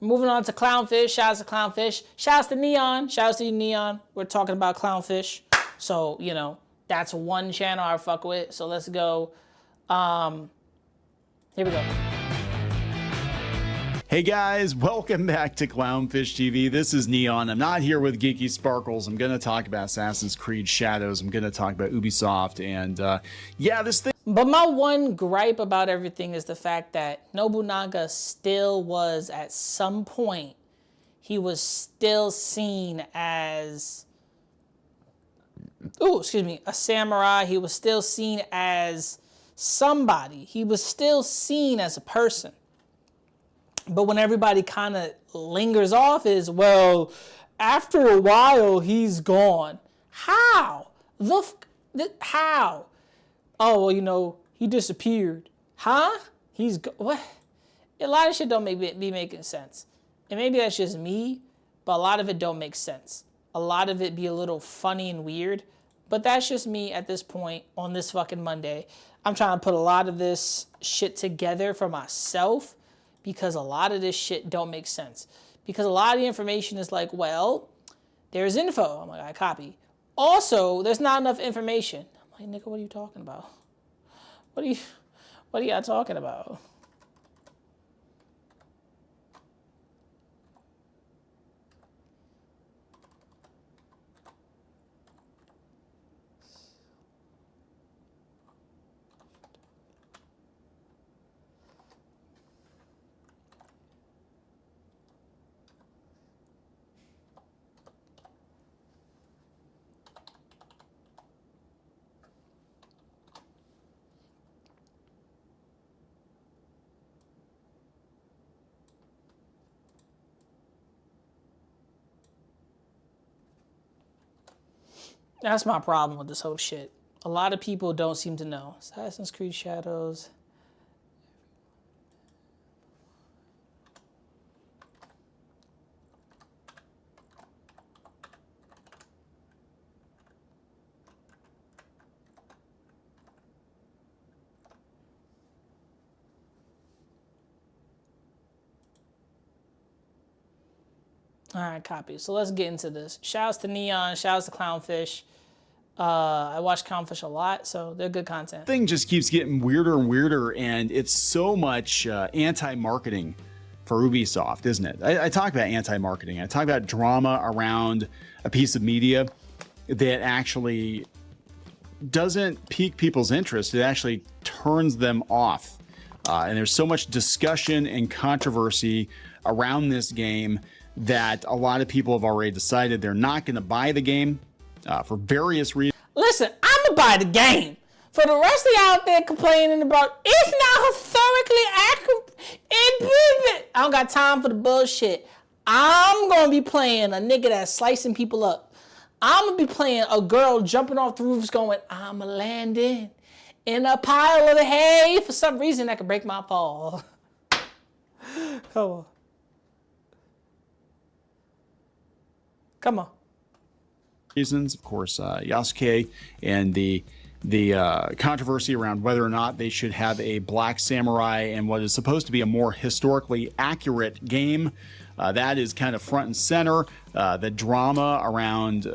Moving on to Clownfish. Shouts to Clownfish. Shouts to Neon. Shouts to you, Neon. We're talking about Clownfish. So, you know, that's one channel I fuck with. So let's go. Here we go. Hey guys, welcome back to Clownfish TV. This is Neon. I'm not here with Geeky Sparkles. I'm going to talk about Assassin's Creed Shadows. I'm going to talk about Ubisoft and yeah, this thing. But my one gripe about everything is the fact that Nobunaga still was, at some point, he was still seen as, a samurai. He was still seen as somebody. He was still seen as a person. But when everybody kind of lingers off is, well, after a while, he's gone. How? How? Oh, well, you know, he disappeared. Huh? What? A lot of shit don't be making sense. And maybe that's just me, but a lot of it don't make sense. A lot of it be a little funny and weird, but that's just me at this point on this fucking Monday. I'm trying to put a lot of this shit together for myself, because a lot of this shit don't make sense. Because a lot of the information is like, well, there's info. I'm like, I copy. Also, there's not enough information. I'm like, nigga, what are you talking about? What are y'all talking about? That's my problem with this whole shit. A lot of people don't seem to know. Assassin's Creed Shadows. All right, copy. So let's get into this. Shouts to Neon. Shouts to Clownfish. I watch Clownfish a lot, so they're good content. Thing just keeps getting weirder and weirder, and it's so much anti-marketing for Ubisoft, isn't it? I talk about anti-marketing. I talk about drama around a piece of media that actually doesn't pique people's interest. It actually turns them off. And there's so much discussion and controversy around this game that a lot of people have already decided they're not going to buy the game for various reasons. Listen, I'm going to buy the game. For the rest of you out there complaining about it's not historically accurate, I don't got time for the bullshit. I'm going to be playing a nigga that's slicing people up. I'm going to be playing a girl jumping off the roofs going, I'm landing in a pile of hay. For some reason, that could break my fall. Come on. Come on. Reasons, of course, Yasuke and the controversy around whether or not they should have a black samurai and what is supposed to be a more historically accurate game. That is kind of front and center. The drama around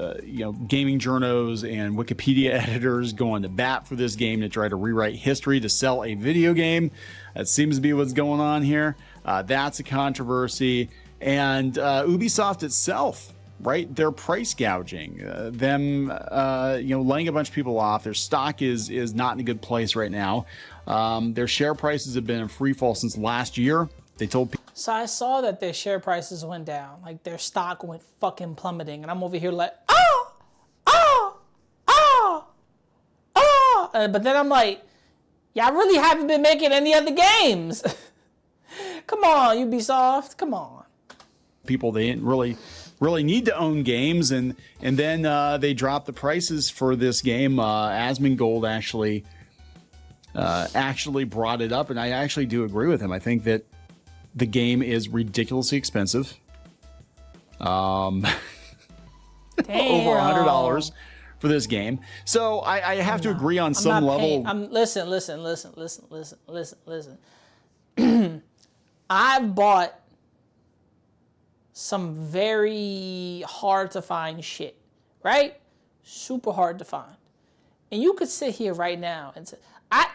gaming journos and Wikipedia editors going to bat for this game to try to rewrite history to sell a video game. That seems to be what's going on here. That's a controversy. And Ubisoft itself, right? They're price gouging, laying a bunch of people off. Their stock is not in a good place right now. Their share prices have been in free fall since last year. They told people. So I saw that their share prices went down, like their stock went fucking plummeting, and I'm over here like, but then I'm like, y'all really haven't been making any other games. Come on, Ubisoft, come on. People they didn't really need to own games, and then they dropped the prices for this game. Asmongold actually brought it up, and I actually do agree with him. I think that the game is ridiculously expensive. Over $100 for this game. So I have to agree on some level. Listen. I've bought some very hard to find shit, right? Super hard to find. And you could sit here right now and say,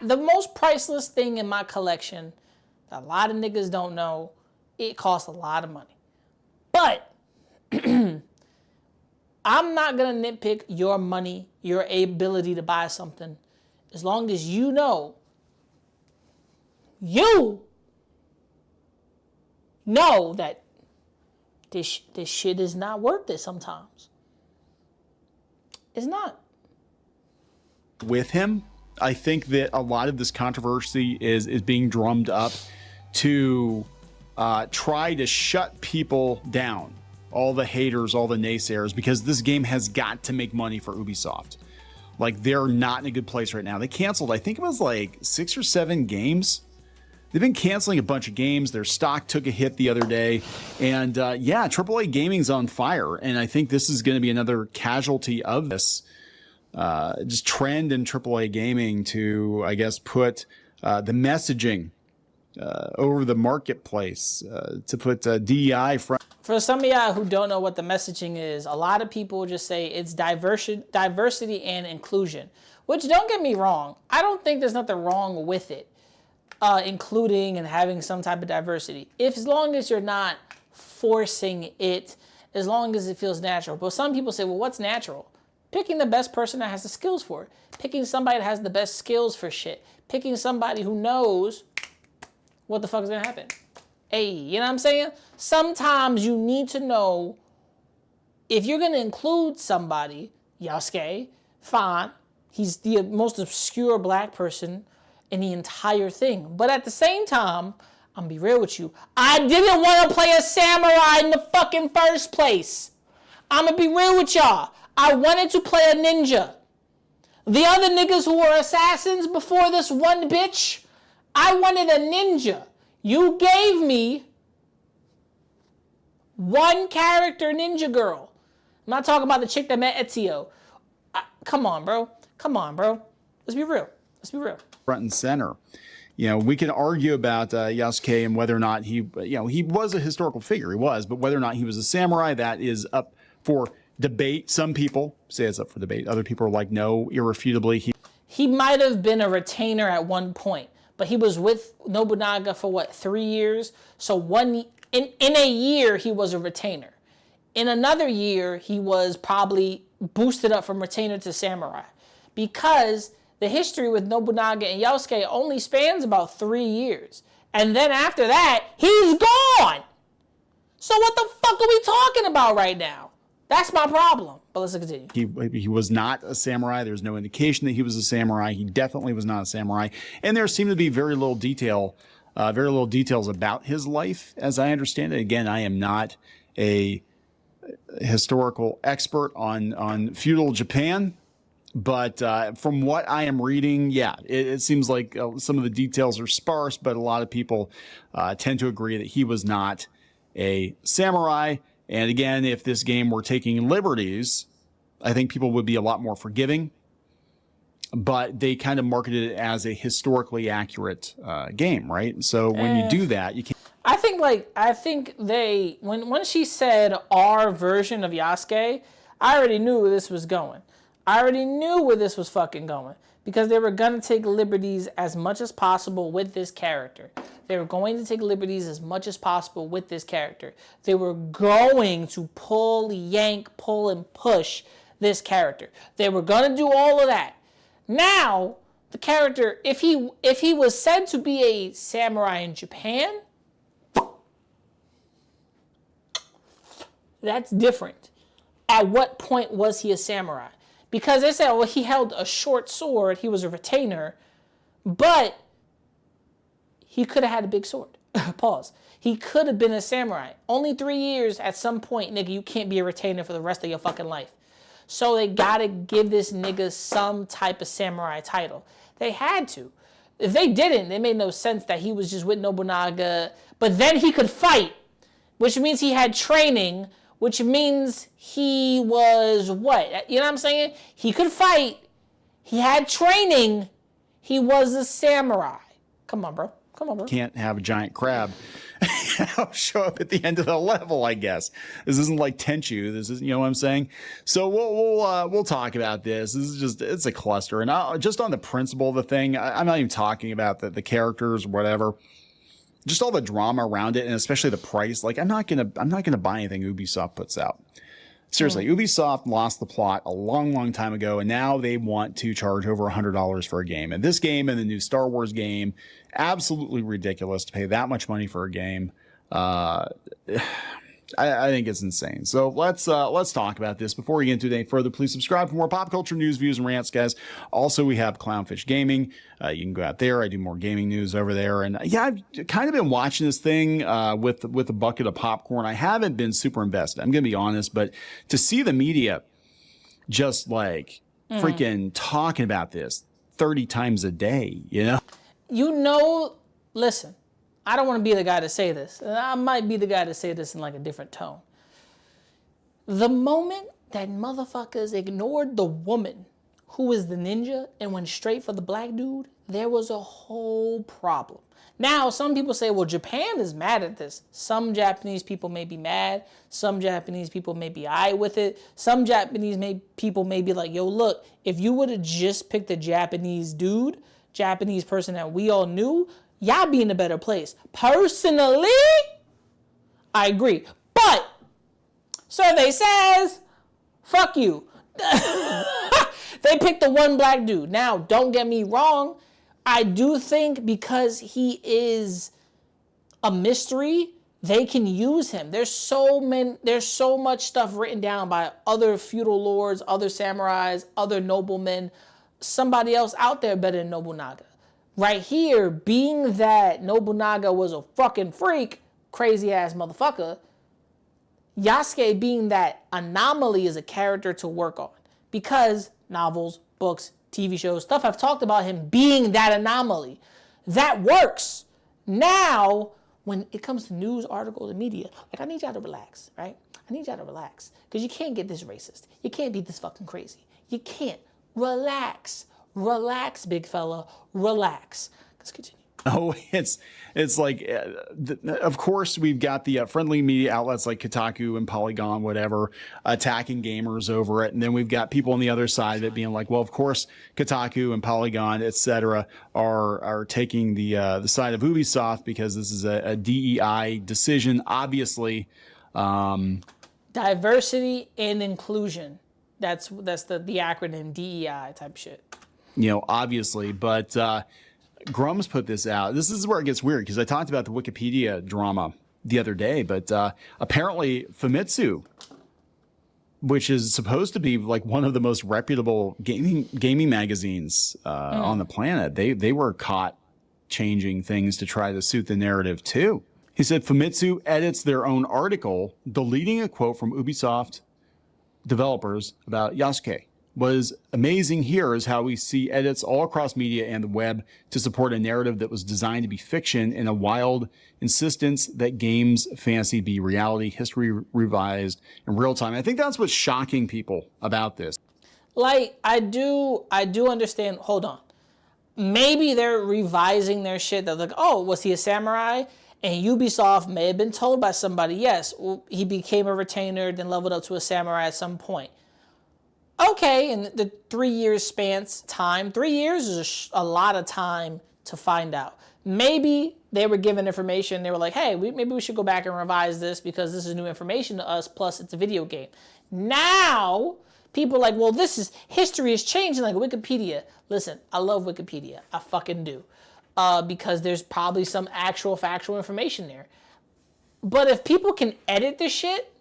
the most priceless thing in my collection that a lot of niggas don't know, it costs a lot of money. But I'm not going to nitpick your money, your ability to buy something, as long as you know that this shit is not worth it sometimes. It's not. With him, I think that a lot of this controversy is being drummed up to try to shut people down, all the haters, all the naysayers, because this game has got to make money for Ubisoft. Like, they're not in a good place right now. They canceled, I think it was like 6 or 7 games. They've been canceling a bunch of games. Their stock took a hit the other day. And yeah, AAA gaming's on fire. And I think this is going to be another casualty of this just trend in AAA gaming to, I guess, put the messaging over the marketplace, to put DEI front. For some of y'all who don't know what the messaging is, a lot of people just say it's diversity and inclusion, which, don't get me wrong, I don't think there's nothing wrong with it, including and having some type of diversity, as long as you're not forcing it, as long as it feels natural. But some people say, well, what's natural? Picking the best person that has the skills for it. Picking somebody that has the best skills for shit. Picking somebody who knows what the fuck is gonna happen. Hey, you know what I'm saying? Sometimes you need to know if you're gonna include somebody, Yasuke, fine. He's the most obscure black person in the entire thing. But at the same time, I'm gonna be real with you. I didn't want to play a samurai in the fucking first place. I'm gonna be real with y'all. I wanted to play a ninja. The other niggas who were assassins before this one bitch, I wanted a ninja. You gave me one character ninja girl. I'm not talking about the chick that met Ezio. Come on, bro. Come on, bro. Let's be real. Let's be real. Front and center. You know, we can argue about Yasuke and whether or not he was a historical figure. He was, but whether or not he was a samurai, that is up for debate. Some people say it's up for debate. Other people are like, no, irrefutably. He might have been a retainer at one point, but he was with Nobunaga for what, 3 years? So in a year, he was a retainer. In another year, he was probably boosted up from retainer to samurai, because the history with Nobunaga and Yasuke only spans about 3 years. And then after that, he's gone. So what the fuck are we talking about right now? That's my problem. But let's continue. He was not a samurai. There's no indication that he was a samurai. He definitely was not a samurai. And there seemed to be very little details about his life, as I understand it. Again, I am not a historical expert on feudal Japan, but from what I am reading, yeah, it seems like some of the details are sparse, but a lot of people tend to agree that he was not a samurai. And again, if this game were taking liberties, I think people would be a lot more forgiving. But they kind of marketed it as a historically accurate game, right? So when you do that, you can't. I think when she said our version of Yasuke, I already knew where this was going. I already knew where this was fucking going, because they were going to take liberties as much as possible with this character. They were going to take liberties as much as possible with this character. They were going to pull, yank, pull, and push this character. They were going to do all of that. Now, the character, if he was said to be a samurai in Japan, that's different. At what point was he a samurai? Because they said, well, he held a short sword, he was a retainer, but he could have had a big sword. Pause. He could have been a samurai. Only 3 years, at some point, nigga, you can't be a retainer for the rest of your fucking life. So they gotta give this nigga some type of samurai title. They had to. If they didn't, it made no sense that he was just with Nobunaga, but then he could fight, which means he had training, which means he was what? You know what I'm saying? He could fight. He had training. He was a samurai. Come on, bro. Come Come on, bro. Can't have a giant crab show up at the end of the level, I guess. This isn't like Tenchu. This is, you know what I'm saying? So we'll talk about this. This is just, it's a cluster. And just on the principle of the thing, I'm not even talking about the characters or whatever. Just all the drama around it, and especially the price. Like, I'm not gonna buy anything Ubisoft puts out. Seriously, Ubisoft lost the plot a long time ago, and now they want to charge over $100 for a game. And this game and the new Star Wars game, absolutely ridiculous to pay that much money for a game. I think it's insane. So let's talk about this. Before we get into it any further, please subscribe for more pop culture news, views, and rants, guys. Also, we have Clownfish Gaming. You can go out there. I do more gaming news over there. And yeah, I've kind of been watching this thing with a bucket of popcorn. I haven't been super invested, I'm going to be honest, but to see the media just like freaking talking about this 30 times a day, Listen, I don't want to be the guy to say this. I might be the guy to say this in like a different tone. The moment that motherfuckers ignored the woman who was the ninja and went straight for the black dude, there was a whole problem. Now, some people say, well, Japan is mad at this. Some Japanese people may be mad. Some Japanese people may be aight with it. Some Japanese people may be like, yo, look, if you would have just picked a Japanese person that we all knew, y'all be in a better place. Personally, I agree. But survey says, fuck you. They picked the one black dude. Now, don't get me wrong. I do think because he is a mystery, they can use him. There's so much stuff written down by other feudal lords, other samurais, other noblemen, somebody else out there better than Nobunaga. Right here, being that Nobunaga was a fucking freak, crazy ass motherfucker, Yasuke being that anomaly is a character to work on. Because novels, books, TV shows, stuff I've talked about him being that anomaly. That works. Now, when it comes to news, articles, and media, like, I need y'all to relax, right? I need y'all to relax. Because you can't get this racist. You can't be this fucking crazy. You can't. Relax. Relax, big fella. Relax. Let's continue. Oh, it's like, of course, we've got the friendly media outlets like Kotaku and Polygon, whatever, attacking gamers over it. And then we've got people on the other side of it being like, well, of course, Kotaku and Polygon, etc., are taking the side of Ubisoft because this is a DEI decision, obviously. Diversity and inclusion. That's the acronym DEI type shit. Obviously, but Grum's put this out. This is where it gets weird because I talked about the Wikipedia drama the other day, but apparently Famitsu, which is supposed to be like one of the most reputable gaming magazines on the planet, they were caught changing things to try to suit the narrative too. He said Famitsu edits their own article, deleting a quote from Ubisoft developers about Yasuke. Was amazing here is how we see edits all across media and the web to support a narrative that was designed to be fiction and a wild insistence that games fantasy be reality, history revised in real time. I think that's what's shocking people about this. Like, I do understand. Hold on. Maybe they're revising their shit. They're like, oh, was he a samurai? And Ubisoft may have been told by somebody, yes, well, he became a retainer, then leveled up to a samurai at some point. Okay, and the 3 years spans time. 3 years is a lot of time to find out. Maybe they were given information. They were like, hey, maybe we should go back and revise this because this is new information to us, plus it's a video game. Now, people are like, well, history is changing like Wikipedia. Listen, I love Wikipedia. I fucking do. Because there's probably some actual factual information there. But if people can edit this shit,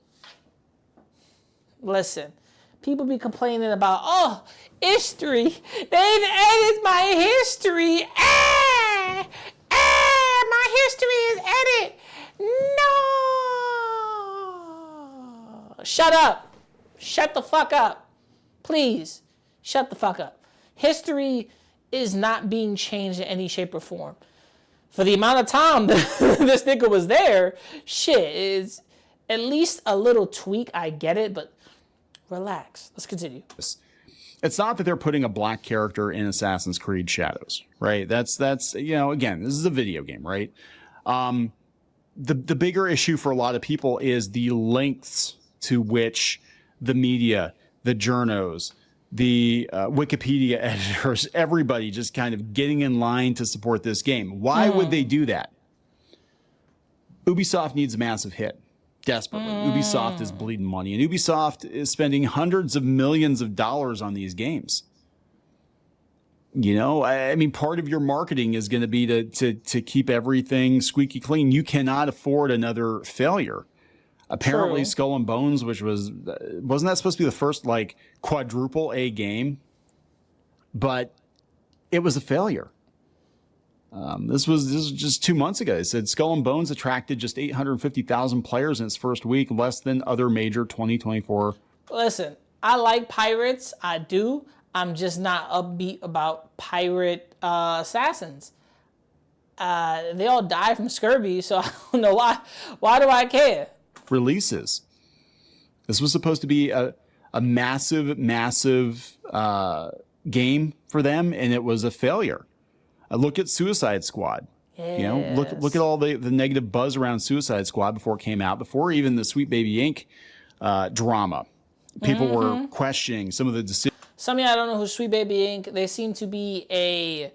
listen. People be complaining about, oh, history. They've edited my history. My history is edited. No. Shut up. Shut the fuck up. Please, shut the fuck up. History is not being changed in any shape or form. For the amount of time that this nigga was there, shit, is at least a little tweak. I get it, but relax. Let's continue. It's not that they're putting a black character in Assassin's Creed Shadows, right? That's again, this is a video game, right? The bigger issue for a lot of people is the lengths to which the media, the journos, the Wikipedia editors, everybody just kind of getting in line to support this game. Why would they do that? Ubisoft needs a massive hit. Desperately. Ubisoft is bleeding money, and Ubisoft is spending hundreds of millions of dollars on these games. I mean, part of your marketing is going to be to keep everything squeaky clean. You cannot afford another failure. Apparently, True. Skull and Bones, which wasn't that supposed to be the first like quadruple A game? But it was a failure. This was just 2 months ago. It said Skull and Bones attracted just 850,000 players in its first week, less than other major 2024. Listen, I like pirates. I do. I'm just not upbeat about pirate assassins. They all die from scurvy, so I don't know why. Why do I care? Releases. This was supposed to be a massive game for them, and it was a failure. Look at Suicide Squad. Yes. Look at all the negative buzz around Suicide Squad before it came out, before even the Sweet Baby Inc. Drama. People were questioning some of the decisions. Some of y'all don't know who Sweet Baby Inc. They seem to be a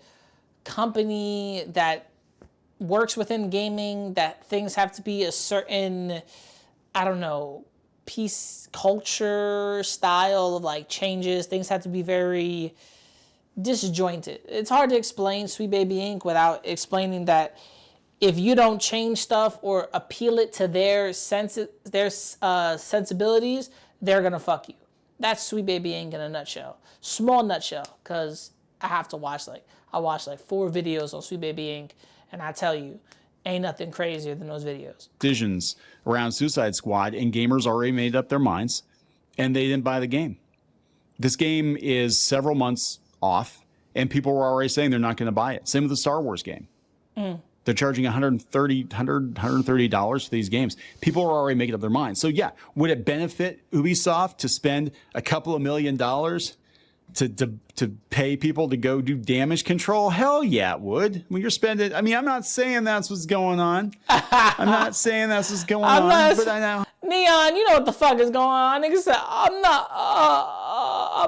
company that works within gaming, that things have to be a certain, I don't know, piece culture style of like changes. Things have to be very disjointed. It's hard to explain Sweet Baby Inc. without explaining that if you don't change stuff or appeal it to their sensibilities, they're gonna fuck you. That's Sweet Baby Inc. in a nutshell. Small nutshell, because I have to watch I watched 4 videos on Sweet Baby Inc. and I tell you, ain't nothing crazier than those videos. Decisions around Suicide Squad, and gamers already made up their minds, and they didn't buy the game. This game is several months off, and people were already saying they're not going to buy it. Same with the Star Wars game. They're charging $130 for these games. People are already making up their minds. So yeah, would it benefit Ubisoft to spend a couple of $1 million to pay people to go do damage control? Hell yeah, it would. When you're spending, I mean, I'm not saying that's what's going on. I'm not saying that's what's going on, but I know. Neon, you know what the fuck is going on. Nigga said, I'm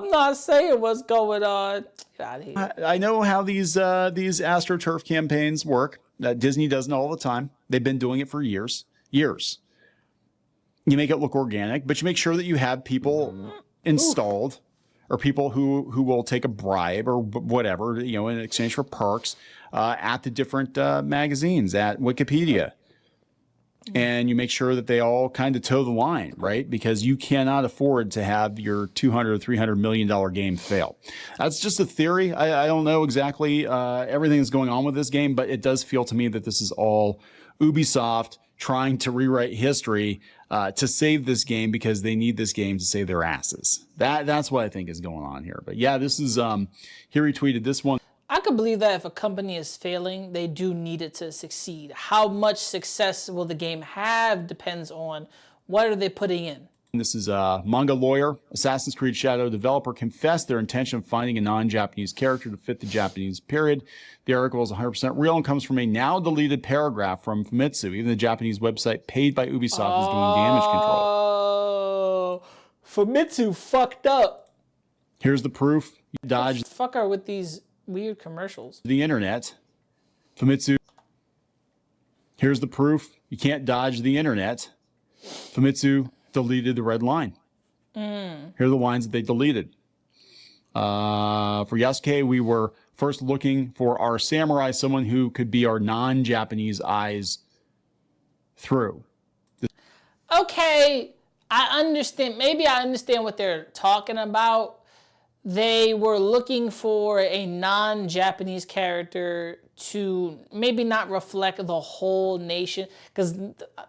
not saying what's going on. Get out of here. I know how these AstroTurf campaigns work. Disney does it all the time. They've been doing it for years. You make it look organic, but you make sure that you have people installed or people who will take a bribe or whatever, in exchange for perks at the different magazines, at Wikipedia. And you make sure that they all kind of toe the line, right? Because you cannot afford to have your $200 or $300 million game fail. That's just a theory. I don't know exactly everything that's going on with this game, but it does feel to me that this is all Ubisoft trying to rewrite history to save this game because they need this game to save their asses. That's what I think is going on here. But yeah, this is, he retweeted this one. I could believe that if a company is failing, they do need it to succeed. How much success will the game have depends on what are they putting in. This is a manga lawyer. Assassin's Creed Shadow developer confessed their intention of finding a non-Japanese character to fit the Japanese period. The article is 100% real and comes from a now deleted paragraph from Famitsu. Even the Japanese website paid by Ubisoft is doing damage control. Oh, Famitsu fucked up. Here's the proof. You dodged Fuck her with these weird commercials. the internet. Famitsu. Here's the proof. You can't dodge the internet. Famitsu deleted the red line. Here are the lines that they deleted. For Yasuke, we were first looking for our samurai, someone who could be our non-Japanese eyes through. Okay, I understand. Maybe I understand what they're talking about. They were looking for a non-Japanese character to maybe not reflect the whole nation, because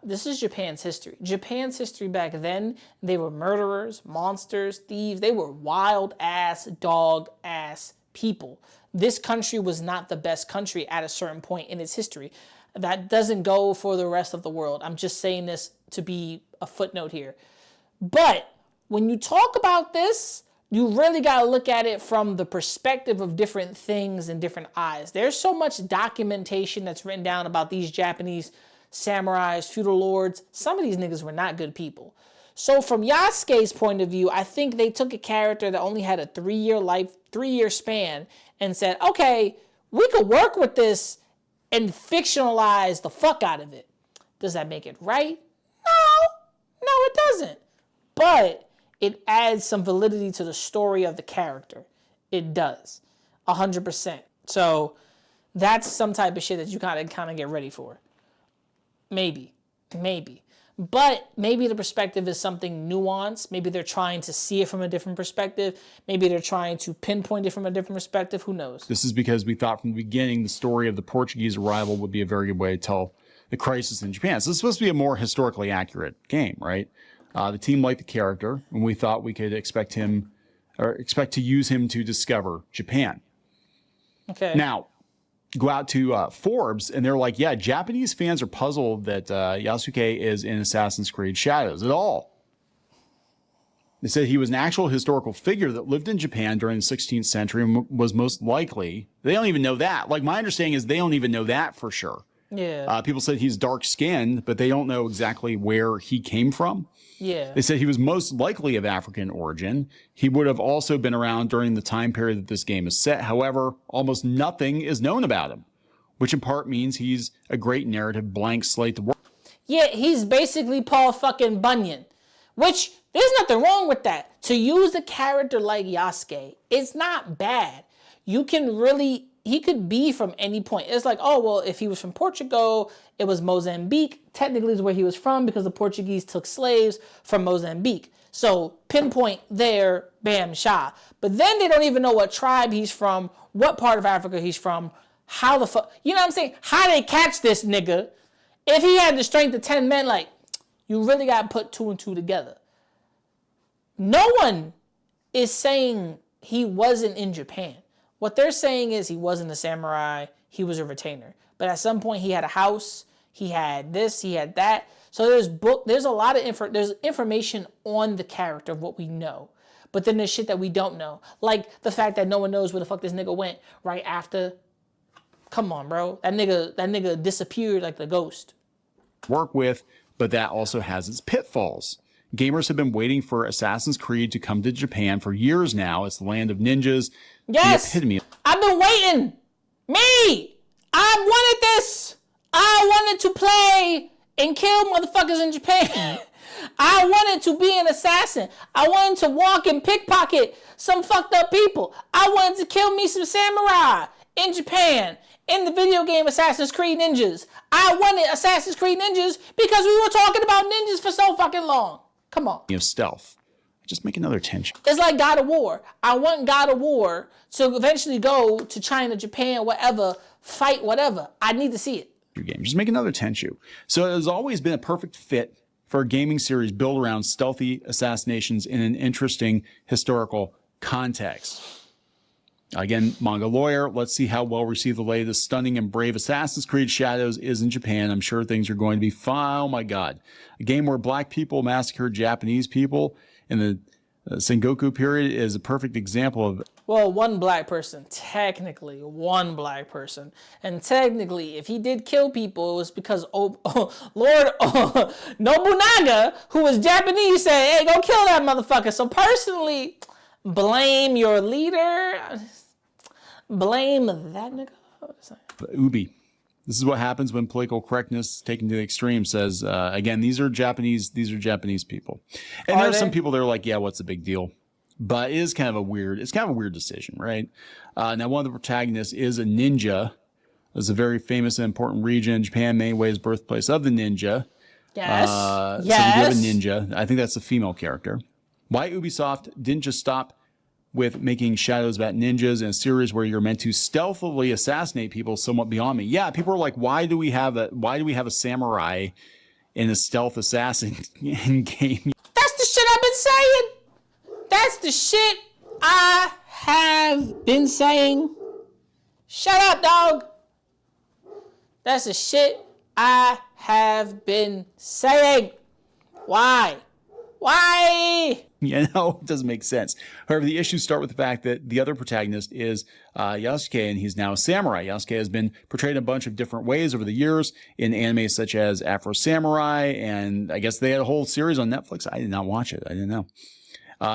this is Japan's history. Japan's history back then, they were murderers, monsters, thieves. They were wild-ass, dog-ass people. This country was not the best country at a certain point in its history. That doesn't go for the rest of the world. I'm just saying this to be a footnote here. But when you talk about this, you really got to look at it from the perspective of different things and different eyes. There's so much documentation that's written down about these Japanese samurais, feudal lords. Some of these niggas were not good people. So from Yasuke's point of view, I think they took a character that only had a 3-year span and said, okay, we could work with this and fictionalize the fuck out of it. Does that make it right? No, it doesn't. But it adds some validity to the story of the character. It does. 100%. So that's some type of shit that you gotta kind of get ready for. Maybe. But maybe the perspective is something nuanced. Maybe they're trying to see it from a different perspective. Maybe they're trying to pinpoint it from a different perspective. Who knows? This is because we thought from the beginning the story of the Portuguese arrival would be a very good way to tell the crisis in Japan. So it's supposed to be a more historically accurate game, right? The team liked the character, and we thought we could expect to use him to discover Japan. Okay. Now, go out to Forbes, and they're like, yeah, Japanese fans are puzzled that Yasuke is in Assassin's Creed Shadows at all. They said he was an actual historical figure that lived in Japan during the 16th century and was most likely, they don't even know that. Like, my understanding is they don't even know that for sure. Yeah. People said he's dark-skinned, but they don't know exactly where he came from. Yeah. They said he was most likely of African origin. He would have also been around during the time period that this game is set. However, almost nothing is known about him, which in part means he's a great narrative blank slate to work. Yeah, he's basically Paul fucking Bunyan, which there's nothing wrong with that. To use a character like Yasuke, it's not bad. You can really, he could be from any point. It's like, oh, well, if he was from Portugal, it was Mozambique. Technically is where he was from because the Portuguese took slaves from Mozambique. So pinpoint there, bam, shah. But then they don't even know what tribe he's from, what part of Africa he's from, how the fuck, you know what I'm saying? How they catch this nigga? If he had the strength of 10 men, like, you really got to put 2 and 2 together. No one is saying he wasn't in Japan. What they're saying is he wasn't a samurai, he was a retainer. But at some point he had a house, he had this, he had that. So there's a lot of there's information on the character of what we know. But then there's shit that we don't know. Like the fact that no one knows where the fuck this nigga went right after. Come on, bro. That nigga disappeared like the ghost. Work with, but that also has its pitfalls. Gamers have been waiting for Assassin's Creed to come to Japan for years now. It's the land of ninjas. Yes, the epitome. I've been waiting. Me, I wanted this. I wanted to play and kill motherfuckers in Japan. I wanted to be an assassin. I wanted to walk and pickpocket some fucked up people. I wanted to kill me some samurai in Japan in the video game Assassin's Creed Ninjas. I wanted Assassin's Creed Ninjas because we were talking about ninjas for so fucking long. Come on. Of stealth. Just make another tension. It's like God of War. I want God of War to eventually go to China, Japan, whatever, fight whatever. I need to see it. Your game. Just make another Tenchu. So it has always been a perfect fit for a gaming series built around stealthy assassinations in an interesting historical context. Again, manga lawyer, let's see how well received the latest stunning and brave Assassin's Creed Shadows is in Japan. I'm sure things are going to be fine. Oh my God. A game where black people massacred Japanese people in the Sengoku period is a perfect example of... Well, one black person. Technically, one black person. And technically, if he did kill people, it was because Lord Nobunaga, who was Japanese, said, hey, go kill that motherfucker. So personally, blame your leader. Blame that nigga. Ubi. This is what happens when political correctness is taken to the extreme. Says again, these are Japanese people, and there are some people that are like, yeah, what's the big deal? But it is kind of a weird. It's kind of a weird decision, right? Now, one of the protagonists is a ninja. It's a very famous and important region in Japan, in many ways, birthplace of the ninja. Yes. So we do have a ninja. I think that's a female character. Why Ubisoft didn't just stop with making Shadows about ninjas in a series where you're meant to stealthily assassinate people is somewhat beyond me. Yeah, people are like, why do we have a samurai in a stealth assassin in game? That's the shit I've been saying. That's the shit I have been saying. Shut up, dog. That's the shit I have been saying. Why? Why? You know, it doesn't make sense. However, the issues start with the fact that the other protagonist is Yasuke, and he's now a samurai. Yasuke has been portrayed in a bunch of different ways over the years in anime such as Afro Samurai, and I guess they had a whole series on Netflix. I did not watch it. I didn't know.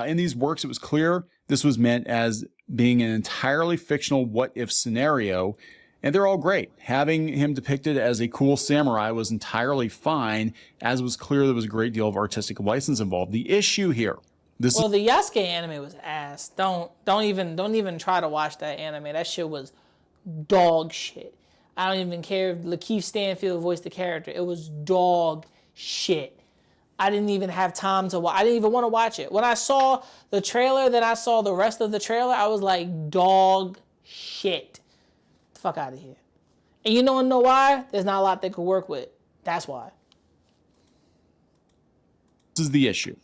In these works, it was clear this was meant as being an entirely fictional what-if scenario, and they're all great. Having him depicted as a cool samurai was entirely fine, as it was clear there was a great deal of artistic license involved. The issue here, The Yasuke anime was ass. Don't even try to watch that anime. That shit was dog shit. I don't even care if Lakeith Stanfield voiced the character. It was dog shit. I didn't even have time to watch. I didn't even want to watch it. When I saw the trailer, then I saw the rest of the trailer, I was like, dog shit. Fuck out of here. And you don't know why? There's not a lot they could work with. That's why. This is the issue.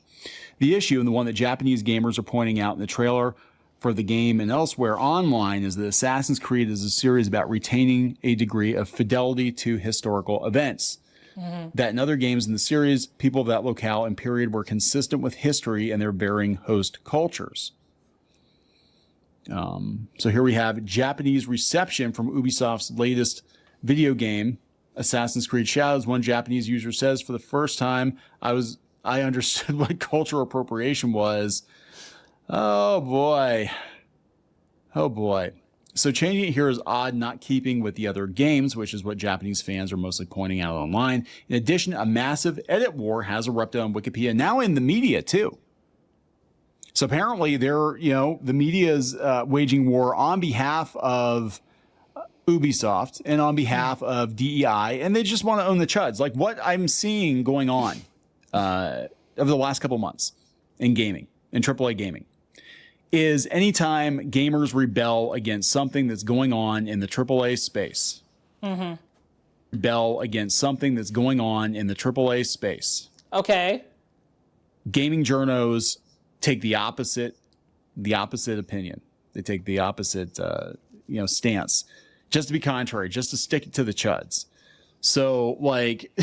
The issue, and the one that Japanese gamers are pointing out in the trailer for the game and elsewhere online, is that Assassin's Creed is a series about retaining a degree of fidelity to historical events. That in other games in the series, people of that locale and period were consistent with history and their bearing host cultures. So here we have Japanese reception from Ubisoft's latest video game, Assassin's Creed Shadows. One Japanese user says, "For the first time, I understood what cultural appropriation was." Oh boy. Oh boy. So changing it here is odd, not keeping with the other games, which is what Japanese fans are mostly pointing out online. In addition, a massive edit war has erupted on Wikipedia, now in the media too. So apparently the media is waging war on behalf of Ubisoft and on behalf of DEI, and they just want to own the chuds. Like what I'm seeing going on over the last couple months in gaming, in AAA gaming, is anytime gamers rebel against something that's going on in the AAA space, rebel against something that's going on in the AAA space. Okay. Gaming journos take the opposite opinion. They take the opposite, stance, just to be contrary, just to stick it to the chuds. So, like,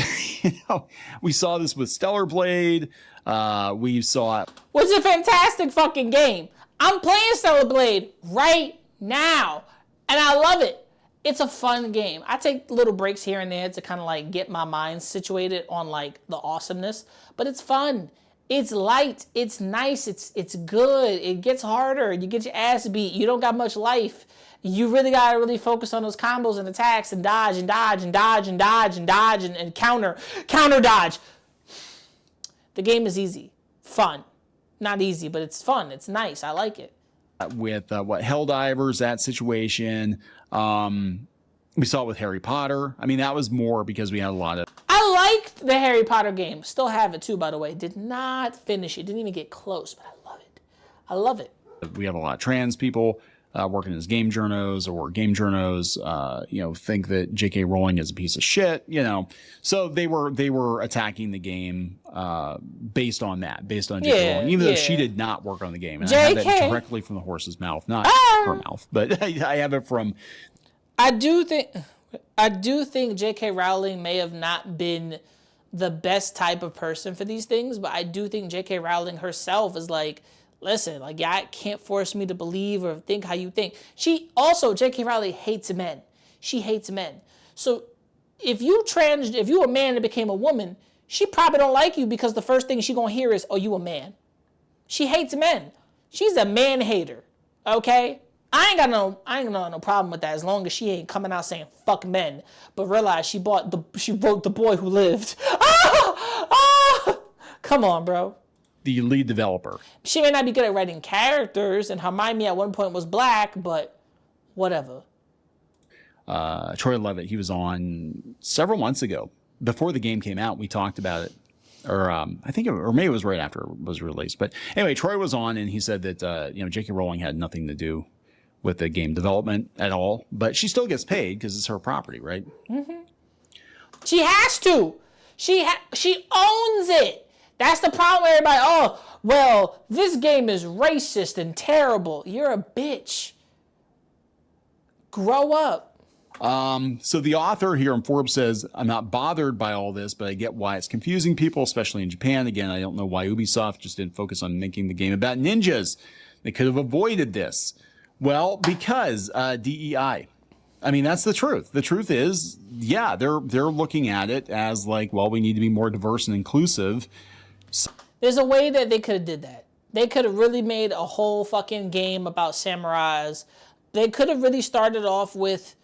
we saw this with Stellar Blade. We saw it. Which is a fantastic fucking game. I'm playing Stellar Blade right now, and I love it. It's a fun game. I take little breaks here and there to kind of like get my mind situated on like the awesomeness, but it's fun. It's light. It's nice. It's good. It gets harder. You get your ass beat. You don't got much life. You really got to really focus on those combos and attacks and dodge and dodge and dodge and dodge and dodge and counter dodge. The game is easy. Fun. Not easy, but it's fun. It's nice. I like it. With Helldivers, that situation. We saw it with Harry Potter. I mean, that was more because we had a lot of... I liked the Harry Potter game. Still have it too, by the way. Did not finish it. Didn't even get close, but I love it. I love it. We have a lot of trans people working as game journos, or game journos, think that J.K. Rowling is a piece of shit, So they were attacking the game based on J.K. Rowling, even though she did not work on the game. And I have that directly from the horse's mouth, not her mouth, but I have it from... I do think J.K. Rowling may have not been the best type of person for these things, but I do think J.K. Rowling herself is like, listen, like, y'all can't force me to believe or think how you think. J.K. Rowling hates men. She hates men. So if you a man that became a woman, she probably don't like you because the first thing she gonna hear is, oh, you a man. She hates men. She's a man hater, okay? I ain't got no problem with that as long as she ain't coming out saying fuck men, but realize she wrote The Boy Who Lived. Come on, bro. The lead developer. She may not be good at writing characters, and Hermione at one point was black, but whatever. Troy Levitt, he was on several months ago. Before the game came out, we talked about it. Or maybe it was right after it was released. But anyway, Troy was on, and he said that J.K. Rowling had nothing to do with the game development at all, but she still gets paid because it's her property, right? Mm-hmm. She has to. She owns it. That's the problem with everybody. Oh, well, this game is racist and terrible. You're a bitch. Grow up. So the author here on Forbes says, I'm not bothered by all this, but I get why it's confusing people, especially in Japan. Again, I don't know why Ubisoft just didn't focus on making the game about ninjas. They could have avoided this. Well, because DEI. I mean, that's the truth. The truth is, yeah, they're looking at it as like, well, we need to be more diverse and inclusive. There's a way that they could have did that. They could have really made a whole fucking game about samurais. They could have really started off with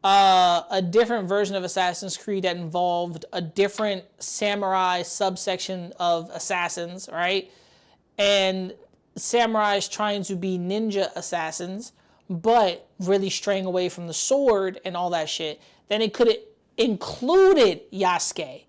a different version of Assassin's Creed that involved a different samurai subsection of assassins, right? And samurais trying to be ninja assassins, but really straying away from the sword and all that shit. Then it could have included Yasuke.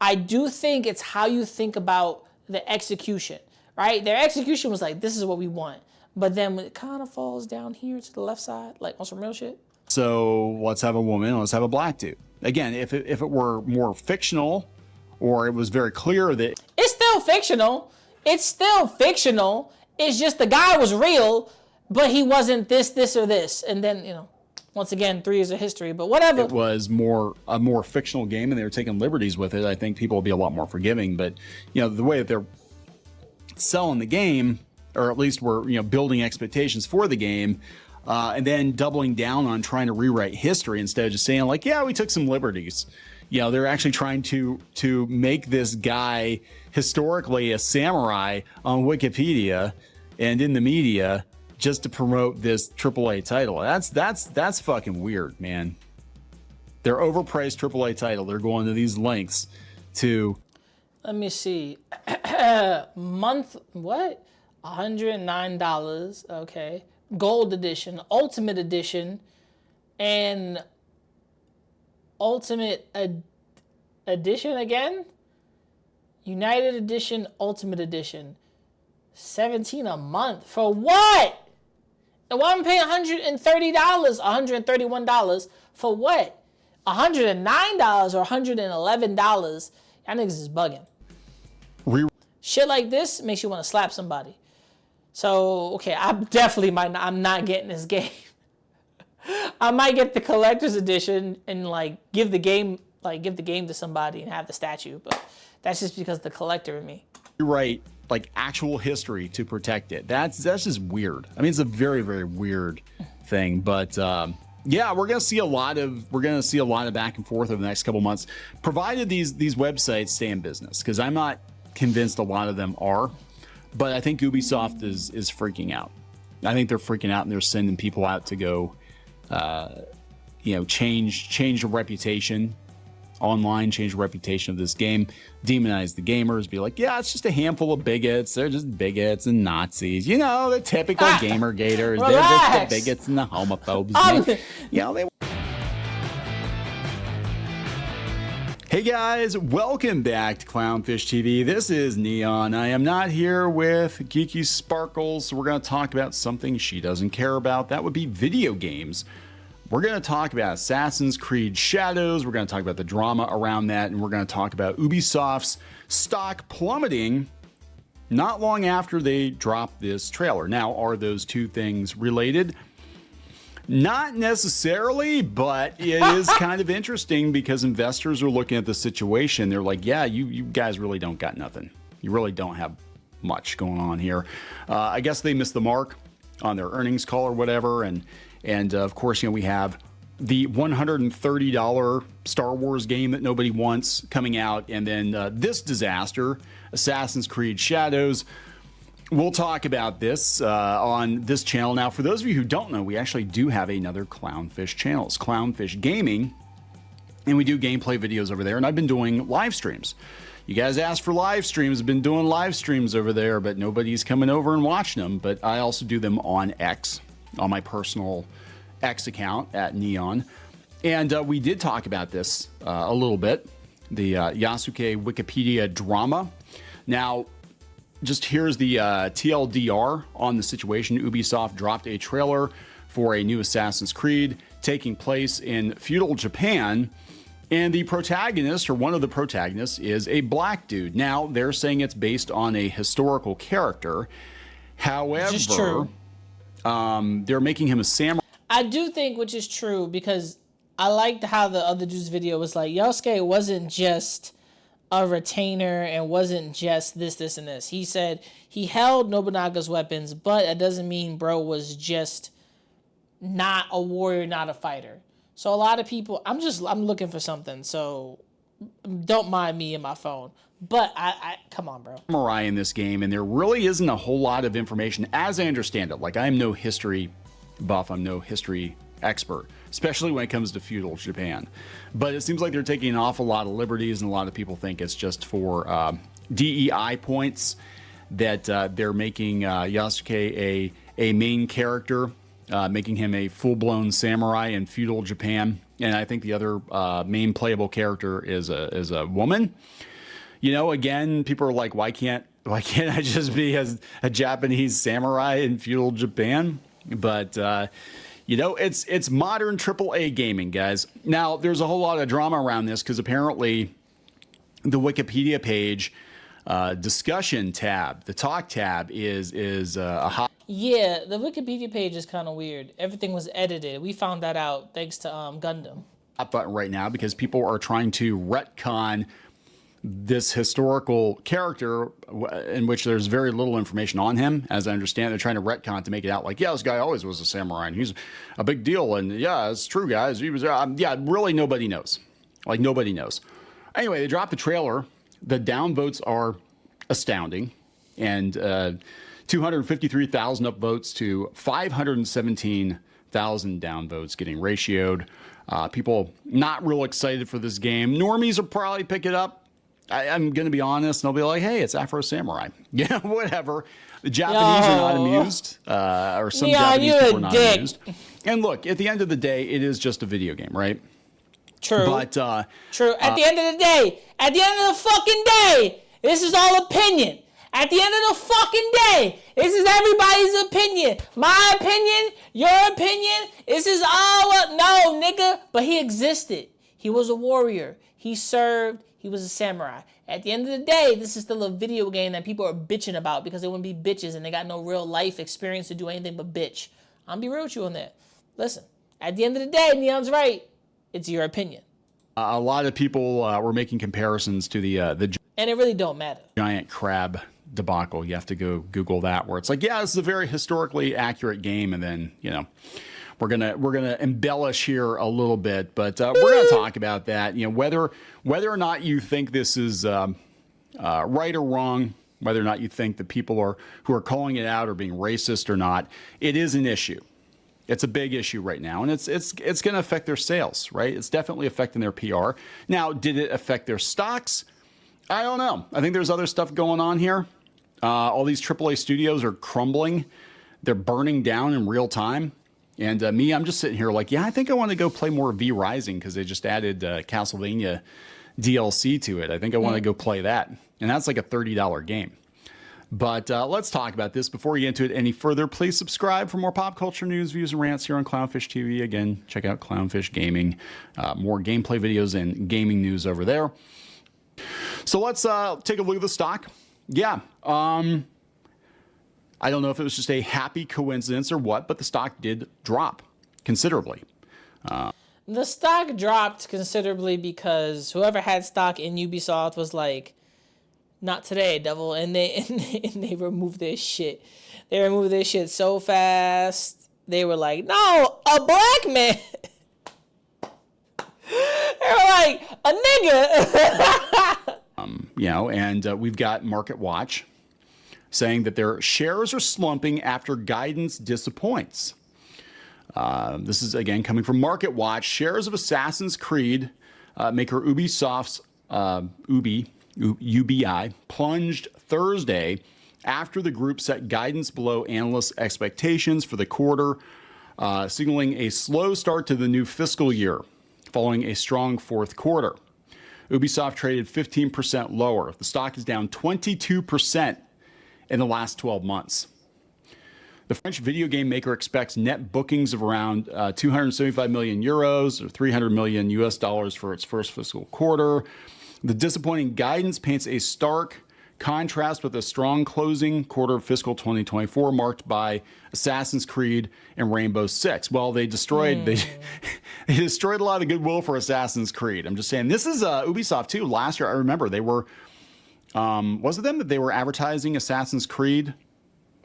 I do think it's how you think about the execution, right? Their execution was like, this is what we want. But then when it kind of falls down here to the left side, like on some real shit. So let's have a woman, let's have a black dude. Again, if it were more fictional, or it was very clear that... It's still fictional. It's still fictional. It's just the guy was real, but he wasn't this, or this. And then, you know, once again, 3 years of history, but whatever. It was a more fictional game and they were taking liberties with it. I think people will be a lot more forgiving, but, you know, the way that they're selling the game, or at least we're, you know, building expectations for the game, and then doubling down on trying to rewrite history instead of just saying like, yeah, we took some liberties. You know, they're actually trying to make this guy historically a samurai on Wikipedia and in the media just to promote this AAA title. That's fucking weird, man. Their overpriced AAA title. They're going to these lengths to... Let me see. Month, what? $109, okay. Gold edition, ultimate edition, and ultimate edition again? United edition, ultimate edition. $17 a month. For what? And why am I paying $130, $131 for what? $109 or $111? Y'all niggas is bugging. Shit like this makes you want to slap somebody. So, okay, I'm not getting this game. I might get the collector's edition and like give the game to somebody and have the statue, but that's just because the collector in me. You're right. Like actual history to protect it. That's just weird. I mean, it's a very, very weird thing, but yeah, we're gonna see a lot of back and forth over the next couple months, provided these websites stay in business. Because I'm not convinced a lot of them are, but I think Ubisoft is freaking out. I think they're freaking out and they're sending people out to go, you know, change the reputation online, change the reputation of this game, demonize the gamers, be like, yeah, it's just a handful of bigots. They're just bigots and Nazis. You know, the typical gamer gators. They're just the bigots and the homophobes. You know, they... Hey guys, welcome back to Clownfish TV. This is Neon. I am not here with Geeky Sparkles, so we're going to talk about something she doesn't care about. That would be video games. We're going to talk about Assassin's Creed Shadows, we're going to talk about the drama around that, and we're going to talk about Ubisoft's stock plummeting not long after they dropped this trailer. Now, are those two things related? Not necessarily, but it is kind of interesting because investors are looking at the situation. They're like, yeah, you guys really don't got nothing. You really don't have much going on here. I guess they missed the mark on their earnings call or whatever. And of course, you know, we have the $130 Star Wars game that nobody wants coming out. And then this disaster, Assassin's Creed Shadows. We'll talk about this on this channel. Now, for those of you who don't know, we actually do have another Clownfish channel. It's Clownfish Gaming, and we do gameplay videos over there, and I've been doing live streams. You guys asked for live streams. I've been doing live streams over there, but nobody's coming over and watching them. But I also do them on X, on my personal X account at Neon. And we did talk about this a little bit, the Yasuke Wikipedia drama. Now, just here's the TLDR on the situation. Ubisoft dropped a trailer for a new Assassin's Creed taking place in feudal Japan. And the protagonist, or one of the protagonists, is a black dude. Now, they're saying it's based on a historical character. However, which is true. They're making him a samurai. I do think, which is true, because I liked how the other dude's video was like, Yasuke wasn't just a retainer and wasn't just this, and this. He said he held Nobunaga's weapons, but it doesn't mean bro was just not a warrior, not a fighter. So a lot of people, I'm looking for something, so don't mind me and my phone. But I come on, bro. Samurai in this game, and there really isn't a whole lot of information, as I understand it. Like, I'm no history buff, I'm no history expert, especially when it comes to feudal Japan. But it seems like they're taking an awful lot of liberties, and a lot of people think it's just for DEI points that they're making Yasuke a main character, making him a full-blown samurai in feudal Japan. And I think the other main playable character is a woman. You know, again, people are like, why can't I just be as a Japanese samurai in feudal Japan? But you know, it's modern AAA gaming, guys. Now, there's a whole lot of drama around this because apparently the Wikipedia page discussion tab, the talk tab, is a hot. Yeah, the Wikipedia page is kind of weird. Everything was edited. We found that out thanks to Gundam. Hot button right now because people are trying to retcon this historical character in which there's very little information on him. As I understand, they're trying to retcon to make it out like, yeah, this guy always was a samurai and he's a big deal. And yeah, it's true, guys. He was, yeah, really nobody knows. Like, nobody knows. Anyway, they dropped the trailer. The downvotes are astounding. And 253,000 upvotes to 517,000 downvotes getting ratioed. People not real excited for this game. Normies will probably pick it up. I'm going to be honest, and I'll be like, hey, it's Afro Samurai. Yeah, whatever. The Japanese are not amused, or some Japanese people are not amused. And look, at the end of the day, it is just a video game, right? True. But, true. At the end of the day, at the end of the fucking day, this is all opinion. At the end of the fucking day, this is everybody's opinion. My opinion, your opinion, this is all, no, nigga. But he existed. He was a warrior. He served. He was a samurai. At the end of the day, this is still a video game that people are bitching about because they want to be bitches and they got no real life experience to do anything but bitch. I'm be real with you on that. Listen, at the end of the day, Neon's right. It's your opinion. A lot of people were making comparisons to the and it really don't matter. Giant crab debacle. You have to go Google that, where it's like, yeah, this is a very historically accurate game, and then, you know, we're gonna embellish here a little bit, but we're gonna talk about that. You know, whether or not you think this is right or wrong, whether or not you think the people who are calling it out are being racist or not, it is an issue. It's a big issue right now, and it's going to affect their sales, right? It's definitely affecting their PR. Now, did it affect their stocks? I don't know. I think there's other stuff going on here. All these AAA studios are crumbling. They're burning down in real time. And I'm just sitting here like, yeah, I think I want to go play more V Rising because they just added Castlevania DLC to it. I think I want to go play that. And that's like a $30 game. But let's talk about this. Before we get into it any further, please subscribe for more pop culture news, views, and rants here on Clownfish TV. Again, check out Clownfish Gaming. More gameplay videos and gaming news over there. So let's take a look at the stock. Yeah. I don't know if it was just a happy coincidence or what, but the stock did drop considerably. The stock dropped considerably because whoever had stock in Ubisoft was like, not today, devil, and they removed their shit. They removed their shit so fast. They were like, no, a black man. They were like, a nigga. You know, and we've got Market Watch saying that their shares are slumping after guidance disappoints. This is, again, coming from Market Watch. Shares of Assassin's Creed maker Ubisoft's UBI plunged Thursday after the group set guidance below analysts' expectations for the quarter, signaling a slow start to the new fiscal year following a strong fourth quarter. Ubisoft traded 15% lower. The stock is down 22% in the last 12 months. The French video game maker expects net bookings of around 275 million euros or 300 million US dollars for its first fiscal quarter. The disappointing guidance paints a stark contrast with a strong closing quarter of fiscal 2024 marked by Assassin's Creed and Rainbow Six. Well, they destroyed they destroyed a lot of goodwill for Assassin's Creed. I'm just saying, this is Ubisoft too. Last year, I remember they were was it them that they were advertising Assassin's Creed?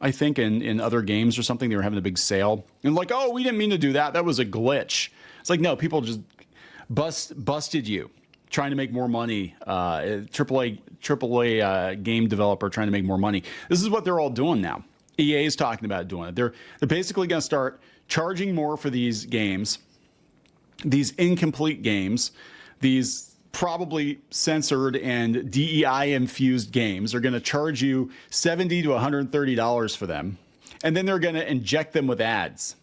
I think in other games or something, they were having a big sale and like, oh, we didn't mean to do that. That was a glitch. It's like, no, people just busted you trying to make more money. AAA game developer trying to make more money. This is what they're all doing now. EA is talking about doing it. They're basically going to start charging more for these games, these incomplete games, these probably censored and DEI infused games. Are going to charge you $70 to $130 for them, and then they're going to inject them with ads.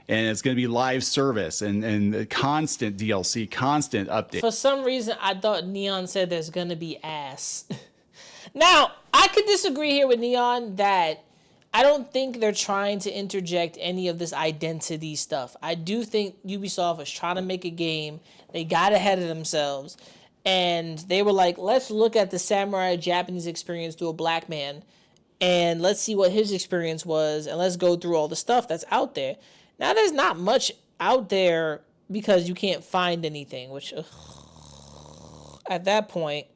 And it's going to be live service and constant DLC, constant update. For some reason, I thought Neon said there's going to be ass. Now, I could disagree here with Neon that I don't think they're trying to interject any of this identity stuff. I do think Ubisoft was trying to make a game. They got ahead of themselves. And they were like, let's look at the samurai Japanese experience through a black man. And let's see what his experience was. And let's go through all the stuff that's out there. Now, there's not much out there because you can't find anything, which at that point,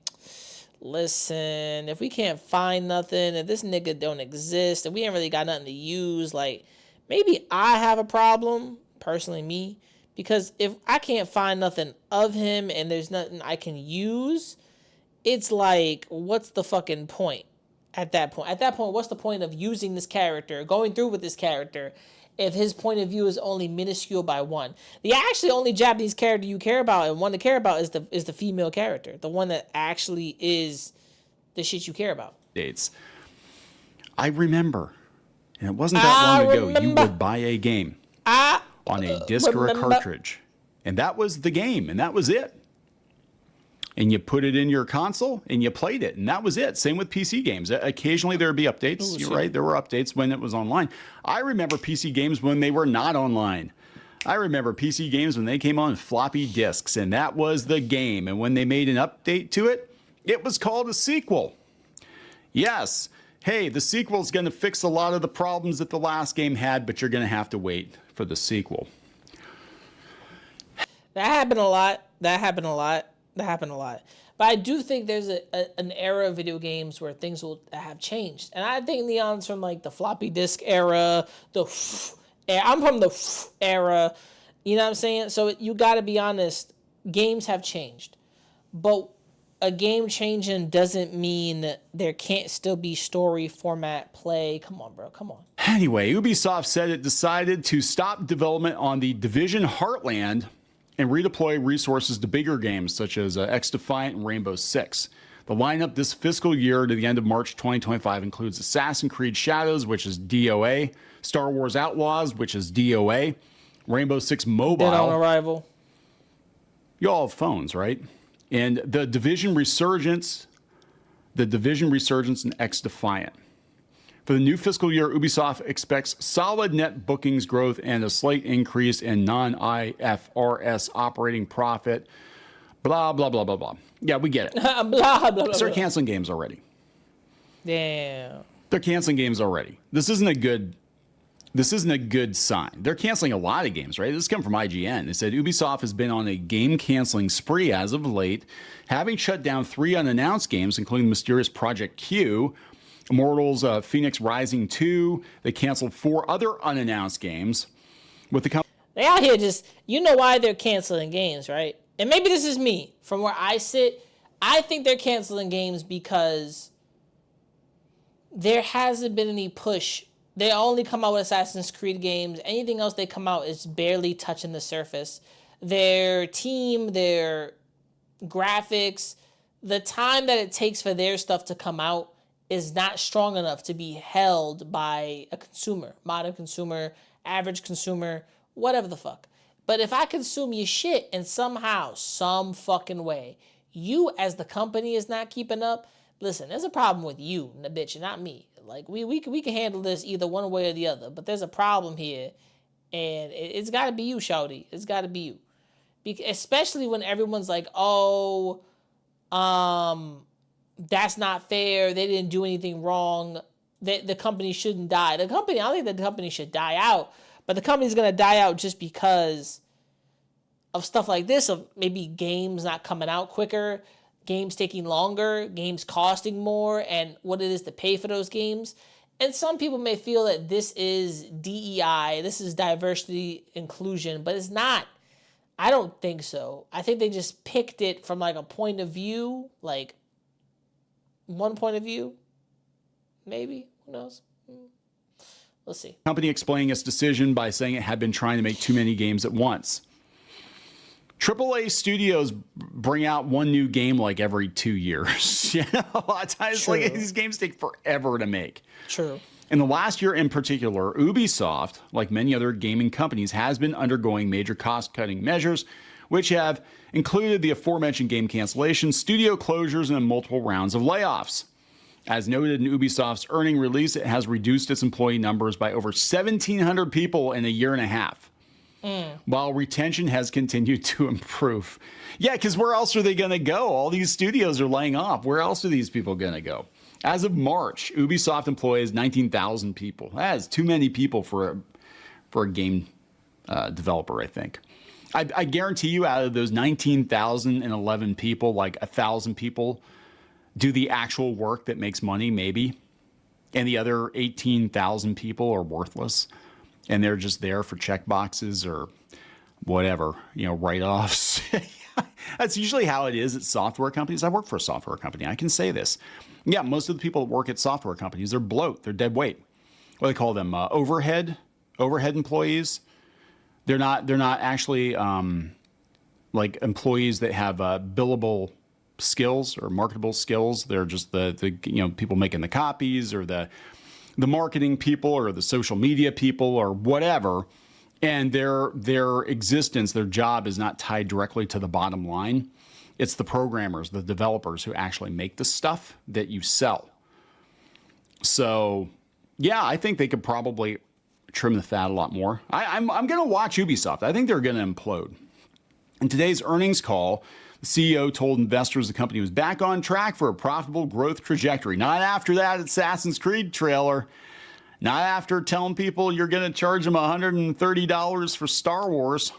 listen, if we can't find nothing, if this nigga don't exist, and we ain't really got nothing to use, like, maybe I have a problem, personally me, because if I can't find nothing of him and there's nothing I can use, it's like, what's the fucking point at that point? At that point, what's the point of using this character, going through with this character, if his point of view is only minuscule by one? The actually only Japanese character you care about and one to care about is the female character, the one that actually is the shit you care about. Dates. I remember, and it wasn't that long ago, you would buy a game on a disc or a cartridge, and that was the game, and that was it. And you put it in your console and you played it, and that was it. Same with PC games. Occasionally there would be updates. You're right, there were updates when it was online. I remember PC games when they were not online. I remember PC games when they came on floppy disks, and that was the game. And when they made an update to it, it was called a sequel. Yes, hey, the sequel is going to fix a lot of the problems that the last game had, but you're going to have to wait for the sequel. That happened a lot. That happened a lot. But I do think there's an era of video games where things will have changed. And I think Neon's from like the floppy disk era, I'm from the era, you know what I'm saying? So you got to be honest, games have changed. But a game changing doesn't mean there can't still be story, format, play. Come on, bro, come on. Anyway, Ubisoft said it decided to stop development on the Division Heartland and redeploy resources to bigger games such as X-Defiant and Rainbow Six. The lineup this fiscal year to the end of March 2025 includes Assassin's Creed Shadows, which is DOA, Star Wars Outlaws, which is DOA, Rainbow Six Mobile. Dead on arrival. You all have phones, right? And the Division Resurgence and X-Defiant. For the new fiscal year, Ubisoft expects solid net bookings growth and a slight increase in non-IFRS operating profit. Blah, blah, blah, blah, blah. Yeah, we get it. blah, blah, blah, Start blah. canceling games already. Damn. They're canceling games already. This isn't a good sign. They're canceling a lot of games, right? This comes from IGN. They said Ubisoft has been on a game canceling spree as of late, having shut down 3 unannounced games, including Mysterious Project Q, Immortals Phoenix Rising 2. They canceled 4 other unannounced games. With the They out here just, you know why they're canceling games, right? And maybe this is me. From where I sit, I think they're canceling games because there hasn't been any push. They only come out with Assassin's Creed games. Anything else they come out is barely touching the surface. Their team, their graphics, the time that it takes for their stuff to come out is not strong enough to be held by a consumer, modern consumer, average consumer, whatever the fuck. But if I consume your shit and somehow, some fucking way, you as the company is not keeping up, listen, there's a problem with you, bitch, not me. Like, we can handle this either one way or the other, but there's a problem here, and it's got to be you, shawty. It's got to be you. Especially when everyone's like, oh, that's not fair. They didn't do anything wrong. The company shouldn't die. I don't think that the company should die out, but the company's going to die out just because of stuff like this, of maybe games not coming out quicker, games taking longer, games costing more, and what it is to pay for those games. And some people may feel that this is DEI, this is diversity inclusion, but it's not. I don't think so. I think they just picked it from like a point of view, like one point of view, maybe, who knows? We'll see. Company explaining its decision by saying it had been trying to make too many games at once. AAA studios bring out one new game like every 2 years. You know, a lot of times like, these games take forever to make. True. In the last year in particular, Ubisoft, like many other gaming companies, has been undergoing major cost-cutting measures, which have included the aforementioned game cancellations, studio closures, and multiple rounds of layoffs. As noted in Ubisoft's earning release, it has reduced its employee numbers by over 1,700 people in a year and a half. While retention has continued to improve. Yeah, because where else are they going to go? All these studios are laying off. Where else are these people going to go? As of March, Ubisoft employs 19,000 people. That is too many people for a game developer, I think. I guarantee you out of those 19,011 people, like 1,000 people do the actual work that makes money, maybe. And the other 18,000 people are worthless. And they're just there for check boxes or whatever, you know, write-offs. That's usually how it is at software companies. I work for a software company. I can say this. Yeah, most of the people that work at software companies, they're bloat. They're dead weight. What do they call them? Overhead employees. They're not actually like employees that have billable skills or marketable skills. They're just the people making the copies or the marketing people or the social media people or whatever. And their existence, their job is not tied directly to the bottom line. It's the programmers, the developers who actually make the stuff that you sell. So, yeah, I think they could probably trim the fat a lot more. I'm going to watch Ubisoft. I think they're going to implode. In today's earnings call, the CEO told investors the company was back on track for a profitable growth trajectory. Not after that Assassin's Creed trailer. Not after telling people you're going to charge them $130 for Star Wars.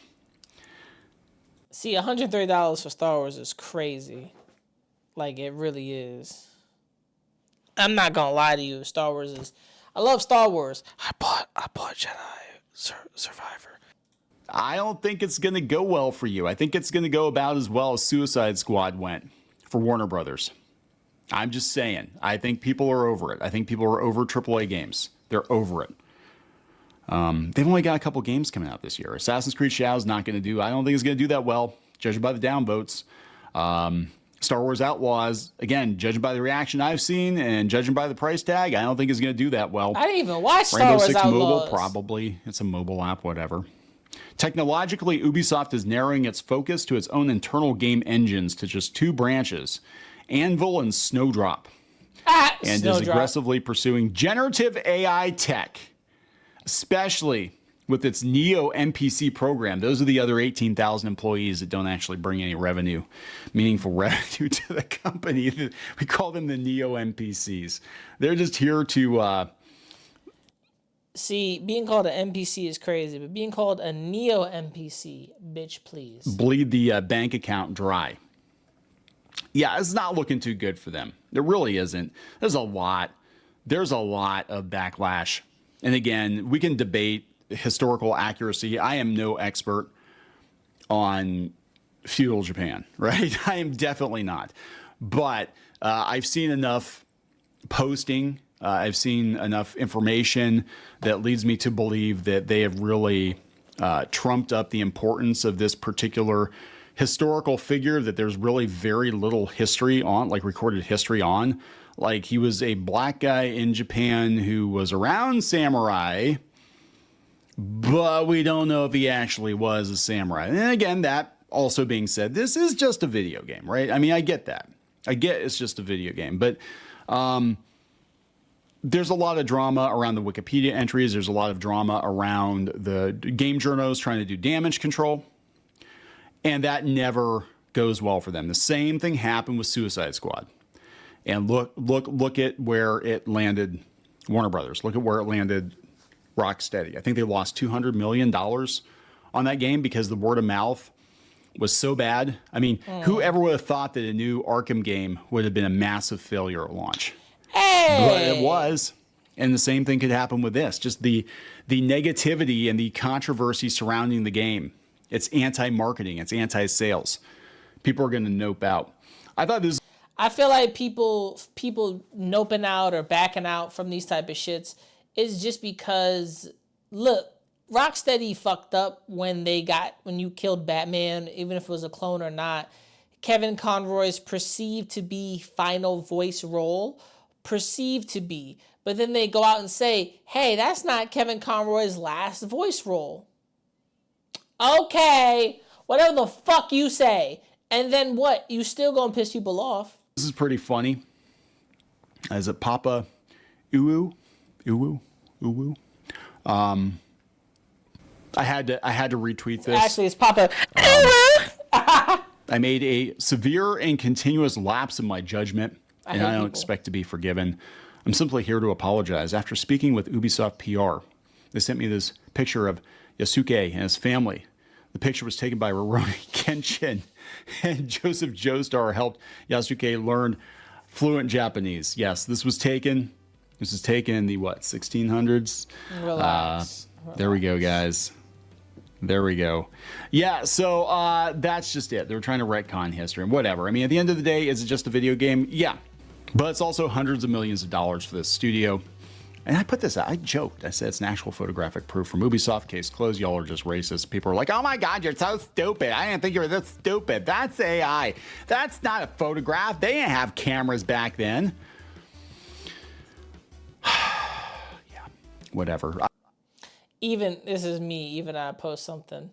See, $130 for Star Wars is crazy. Like, it really is. I'm not going to lie to you. Star Wars is... I love Star Wars. I bought Jedi Survivor. I don't think it's going to go well for you. I think it's going to go about as well as Suicide Squad went for Warner Brothers. I'm just saying. I think people are over it. I think people are over AAA games. They're over it. They've only got a couple games coming out this year. Assassin's Creed Shadow's not going to do... I don't think it's going to do that well, judging by the downvotes. Star Wars Outlaws, again, judging by the reaction I've seen and judging by the price tag, I don't think it's going to do that well. I didn't even watch Star Rainbow Wars Six Outlaws. Mobile, probably. It's a mobile app, whatever. Technologically, Ubisoft is narrowing its focus to its own internal game engines to just two branches, Anvil and Snowdrop, and is aggressively pursuing generative AI tech, especially with its Neo NPC program. Those are the other 18,000 employees that don't actually bring any revenue, meaningful revenue to the company. We call them the Neo NPCs. They're just here to... See, being called an NPC is crazy, but being called a Neo NPC, bitch, please. Bleed the bank account dry. Yeah, it's not looking too good for them. It really isn't. There's a lot of backlash. And again, we can debate historical accuracy. I am no expert on feudal Japan, right? I am definitely not. But I've seen enough posting. I've seen enough information that leads me to believe that they have really trumped up the importance of this particular historical figure that there's really very little history on, like recorded history on. Like, he was a black guy in Japan who was around samurai, but we don't know if he actually was a samurai. And again, that also being said, this is just a video game, right? I mean, I get that. I get it's just a video game, but there's a lot of drama around the Wikipedia entries. There's a lot of drama around the game journals trying to do damage control. And that never goes well for them. The same thing happened with Suicide Squad. And look at where it landed Warner Brothers. Look at where it landed Rocksteady. I think they lost $200 million on that game because the word of mouth was so bad. I mean, whoever would have thought that a new Arkham game would have been a massive failure at launch? Hey! But it was. And the same thing could happen with this. Just the negativity and the controversy surrounding the game. It's anti-marketing. It's anti-sales. People are going to nope out. I feel like people noping out or backing out from these type of shits is just because, look, Rocksteady fucked up when you killed Batman, even if it was a clone or not. Kevin Conroy's perceived to be final voice role, perceived to be. But then they go out and say, hey, that's not Kevin Conroy's last voice role. Okay, whatever the fuck you say. And then what? You still gonna piss people off. This is pretty funny. Is it Papa Uwu? Uwu? I had to retweet this. Actually, it's Papa. I made a severe and continuous lapse in my judgment, and I don't expect to be forgiven. I'm simply here to apologize. After speaking with Ubisoft PR, they sent me this picture of Yasuke and his family. The picture was taken by Rurouni Kenshin, and Joseph Joestar helped Yasuke learn fluent Japanese. Yes, this was taken in the, 1600s? Relax. There we go, guys. There we go. Yeah, so that's just it. They were trying to retcon history and whatever. I mean, at the end of the day, is it just a video game? Yeah. But it's also hundreds of millions of dollars for this studio. And I put this out. I joked. I said it's an actual photographic proof from Ubisoft. Case closed. Y'all are just racist. People are like, oh my God, you're so stupid. I didn't think you were this stupid. That's AI. That's not a photograph. They didn't have cameras back then. Yeah, whatever. This is me, even I post something.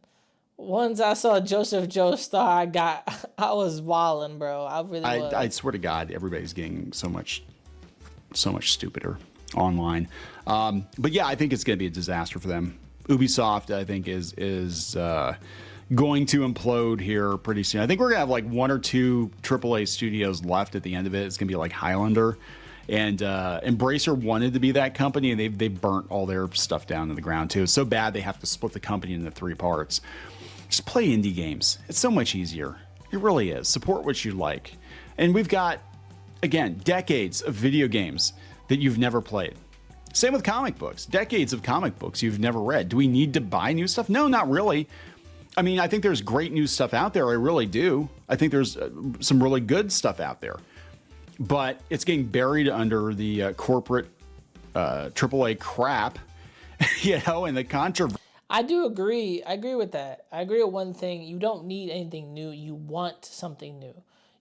Once I saw Joseph Joestar, I was wilding, bro. I really was. I swear to God, everybody's getting so much stupider online. But yeah, I think it's going to be a disaster for them. Ubisoft, I think, is going to implode here pretty soon. I think we're going to have like one or two AAA studios left at the end of it. It's going to be like Highlander. And Embracer wanted to be that company, and they burnt all their stuff down to the ground too. It's so bad they have to split the company into 3 parts. Just play indie games. It's so much easier. It really is. Support what you like. And we've got, again, decades of video games that you've never played. Same with comic books. Decades of comic books you've never read. Do we need to buy new stuff? No, not really. I mean, I think there's great new stuff out there. I really do. I think there's some really good stuff out there. But it's getting buried under the corporate AAA crap, and the controversy. I do agree. I agree with that. I agree with one thing. You don't need anything new. You want something new.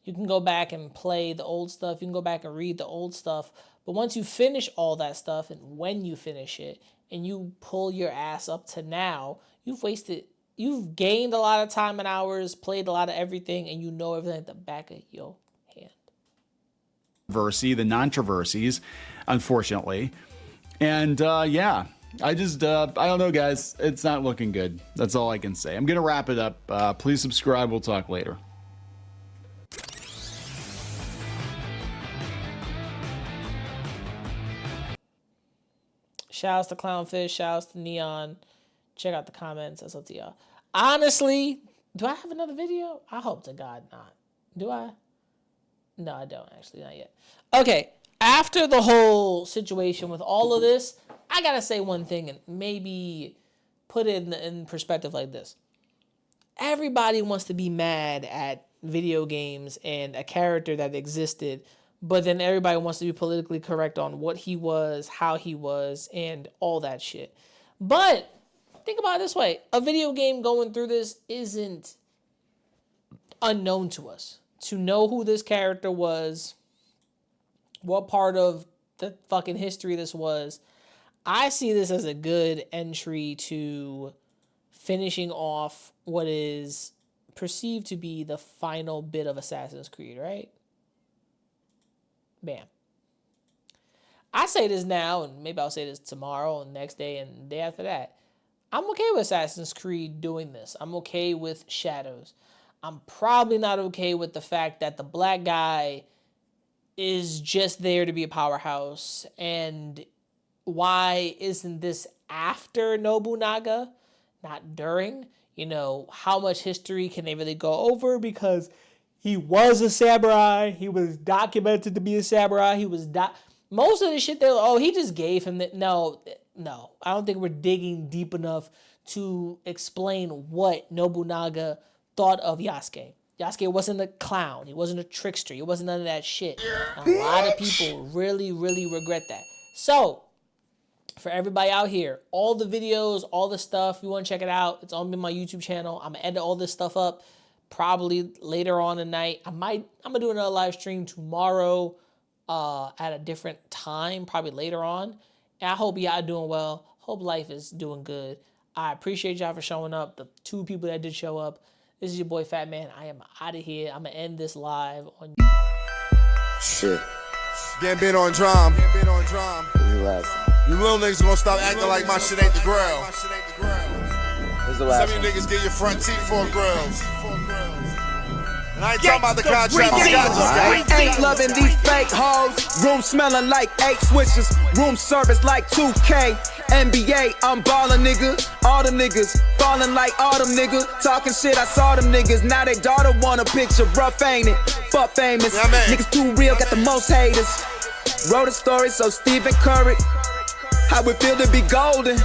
You can go back and play the old stuff. You can go back and read the old stuff. But once you finish all that stuff, and when you finish it, and you pull your ass up to now, you've gained a lot of time and hours, played a lot of everything, and you know everything at the back of your hand. The non-traversies, unfortunately. And yeah, I don't know, guys. It's not looking good. That's all I can say. I'm going to wrap it up. Please subscribe. We'll talk later. Shouts to Clownfish. Shouts to Neon. Check out the comments. That's up to y'all. Honestly, do I have another video? I hope to God not. Do I? No, I don't actually. Not yet. Okay. After the whole situation with all of this, I gotta say one thing and maybe put it in perspective like this. Everybody wants to be mad at video games and a character that existed, but then everybody wants to be politically correct on what he was, how he was, and all that shit. But think about it this way. A video game going through this isn't unknown to us. To know who this character was, what part of the fucking history this was, I see this as a good entry to finishing off what is perceived to be the final bit of Assassin's Creed, right? Bam. I say this now, and maybe I'll say this tomorrow and next day and the day after that. I'm okay with Assassin's Creed doing this. I'm okay with Shadows. I'm probably not okay with the fact that the black guy is just there to be a powerhouse. And why isn't this after Nobunaga, not during? You know, how much history can they really go over? Because he was a samurai. He was documented to be a samurai. He was most of the shit they he just gave him that. No. I don't think we're digging deep enough to explain what Nobunaga thought of Yasuke. Yasuke wasn't a clown. He wasn't a trickster. He wasn't none of that shit. And a lot of people really, really regret that. So, for everybody out here, all the videos, all the stuff, you want to check it out, it's on my YouTube channel. I'm going to edit all this stuff up probably later on tonight. I'm going to do another live stream tomorrow at a different time, probably later on. And I hope y'all doing well. Hope life is doing good. I appreciate y'all for showing up. The 2 people that did show up. This is your boy Fat Man. I am out of here. I'm going to end this live on Shit. Getting on drum. When's the last time? You little niggas gonna stop acting like my shit ain't the grill. When's the last Some of time? you niggas get your front teeth for grills. And I ain't talking about the contract. I ain't loving these fake hoes. Room smelling like 8 switches. Room service like 2K. NBA, I'm ballin', nigga. All them niggas fallin' like all them niggas. Talking shit, I saw them niggas. Now they daughter want a picture. Rough, ain't it? Fuck famous. Yeah, man. Niggas too real, got the most haters. Wrote a story, so Stephen Curry. How it feel to be golden.